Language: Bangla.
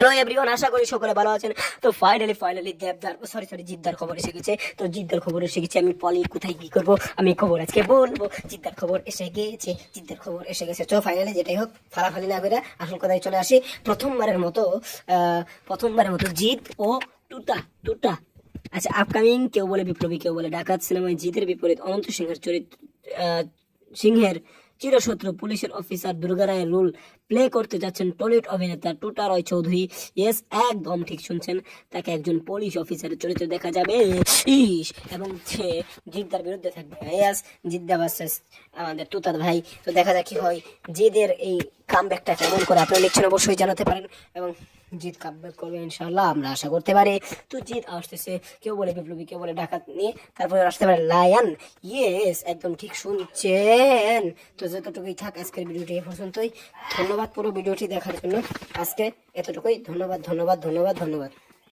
হ্যালো এভরিওয়ান, আশা করি সকলে ভালো আছেন। তো ফাইনালি দেবদার সরি জিদ্দার খবর এসে গেছে। তো জিদ্দার খবর এসে গেছে। আমি পলি কোথায় কি করবো, আমি খবর আজকে বলবো। জিদ্দার খবর এসে গেছে, জিদ্দার খবর এসে গেছে। তো ফাইনালি যেটাই হোক, ফালাফালি না করে আসল কথায় চলে আসি। প্রথমবারের মতো জিদ ও টুটা টুটা আচ্ছা, আপকামিং কেউ বলে বিপ্লবী, কেউ বলে ডাকাত সিনেমায় জিদের বিপরীত অনন্ত সিংহের চিরশত্রু পুলিশের অফিসার দুর্গা রায়ের রোল প্লে করতে যাচ্ছেন টলিউড অভিনেতা টুটা রয় চৌধুরী। ইয়েস, একদম ঠিক শুনছেন, তাকে একজন পুলিশ অফিসারের চরিত্রে দেখা যাবে এবং সে জিদ্দার বিরুদ্ধে থাকবে। ইয়েস, জিদ্দা ভার্সেস আমাদের টুটার ভাই। তো দেখা যাক কি হয়, জিদের এই কামব্যাকটা কেমন করে আপনারা লিখছেন অবশ্যই জানাতে পারেন, এবং জিদ কামব্যাক করবে ইনশাআল্লাহ, আমরা আশা করতে পারি। তো জিদ আসতেছে, কেউ বলে বিপ্লবী, কেউ বলে ডাকাত নিয়ে, তারপরে আসতে পারে লায়ন। ইয়েস, একদম ঠিক শুনছেন। তো যতটুকুই থাক আজকের ভিডিওটি এ পর্যন্তই। ধন্যবাদ পুরো ভিডিওটি দেখার জন্য। আজকে এতটুকুই। ধন্যবাদ।